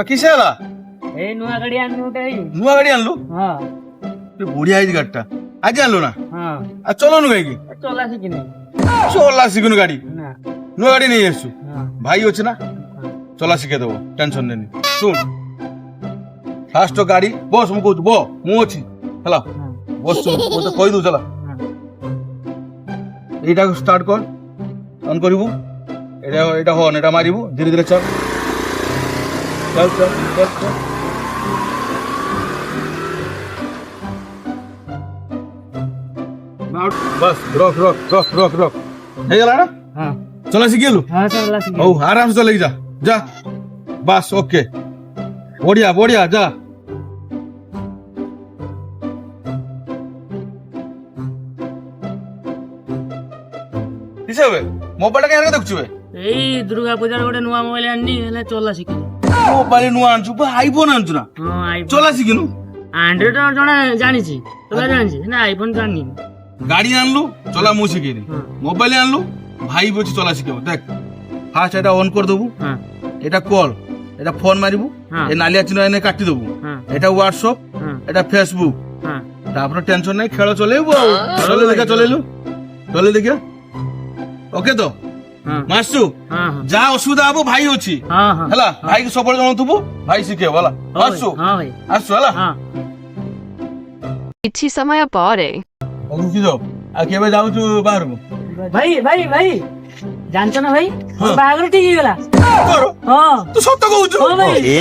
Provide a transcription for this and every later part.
কিসে ହେଲା এই নূଆ গাড়ি আনলু টাই ନୂଆ ଗାଡି ଆଣିଲୁ ହଁ ବଢିଆ ହେଇଛି ଗାଡିଟା ଆଜି ଆଣିଲୁ ନା ହଁ ଆଉ ଚଲଉନୁ କାହିଁକି ଚଲା ଶିଖିନି ଚଲା ଶିଖୁନୁ ଗାଡି ନା ନୂଆ ଗାଡି ନେଇ ଆସିଛୁ ହଁ ଭାଇ ଅଛି ନା ଚଲା ଶିଖେଇ ଦବ ଟେନସନ ନେନି ଶୁଣ ଫାଷ୍ଟ ଗାଡି ବସ ମୁଁ କହୁଛୁ ମୁଁ ଅଛି ହେଲା ବସ ମୁଁ ତ କହିଦଉ ଚଲା এইটাকে স্টার্ট কর অন করিবু এটা এটা হর্ন এটা মারিবু ধীরে ধীরে চল চল চল চল চল बस रोक रोक रोक रोक रोक हे गला ना ହଁ चला शिखेलु ହଁ ଚଲା ଶିଖିନି हौ आराम से चलेगी जा जा बस ओके बढ़िया बढ़िया जा किसे बे मोबाइल का केना देखछु बे ଏଇ ଦୁର୍ଗା ପୂଜାର ଗୋଟେ ନୂଆ ମୋବାଇଲ ଆଣିନି ହେଲେ ଚଲା ଶିଖିନି मोबाइल नुआ आनछु बा आईफोन आनछु ना ହଁ ଆଇଫୋନ चला शिखिनु ଆଣ୍ଡ୍ରଏଡ ଜଣେ ଜାଣିଛି ଚଲା ଜାଣିଛି ନା ଆଇଫୋନ ଜାଣିନି गाड़ी आनलु चला मु शिखेनी ହଁ मोबाइल आनलु भाई बोची चला शिखेबो देख फास्ट एटा ऑन कर देबु ହଁ এটা কল এটা ফোন মারিবু হ্যাঁ। এই নালিয়া চিহ্ন এনে কাটি দেবু ହଁ এটা হোয়াটসঅ্যাপ ହଁ এটা ফেসবুক ହଁ তারপরে টেনশন নাই খেল চলেইবু চলে দেখা চলেইলু চলে দেখা ওকে তো ହଁ মাসু ହଁ ହଁ যা অসুবিধা হবো ভাই অছি ହଁ ହଁ হেলা ভাই কি সবল জানতুবু ভাই শিখেব ହେଲା ହଁ মাসু ହଁ ଭାଇ আসু ହେଲା ହଁ କିଛି ସମୟ ପରେ রুকি যাও আর কেবে যাউছু বাহারকু ଭାଇ ଭାଇ ଭାଇ ଜାଣିଛ ନା ଭାଇ ହଁ। ବାହାଘର ଠିକ ହେଇଗଲା କର ହଁ ତୁ ସତ କହୁଛୁ ହଁ ଭାଇ ए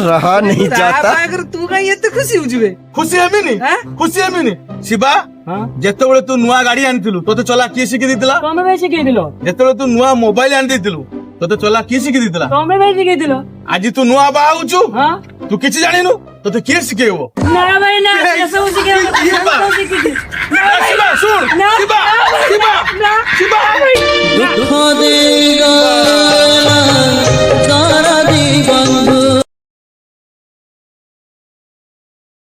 रहा नहीं जाता ବାହାଘର ତୁ କାଇଁ ଏତେ ଖୁସି ହଉଛୁ ବେ খুশি হেমিনি হ্যাঁ? খুশি হেমিনি শিবা ହଁ যেତେବେଳେ ତୁ ନୂଆ ଗାଡି ଆଣିଥିଲୁ ତତେ ଚଲା କିଏ ଶିଖି ଦେଇଥିଲା ତମେ ଭାଇ ଶିଖେଇଥିଲ ଯେତେବେଳେ ତୁ ନୂଆ ମୋବାଇଲ ଆଣି ଦେଇଥିଲୁ ତତେ ଚଲା କିଏ ଶିଖି ଦେଇଥିଲା ତମେ ଭାଇ ଶିଖେଇଥିଲ ଆଜି ତୁ ନୂଆ ବାହା ହଉଛୁ ହଁ ତୁ କିଛି ଜାଣିନୁ ତତେ କିଏ ଶିଖେଇବ ନା ଭାଇ ନା ଏ, ଏସବୁ ଶିଖେଇବ ଇଏ ବା। ଏସବୁ ଶିଖିଛି ନା ଭାଇ ଆସିବା, ଶୁଣ ନା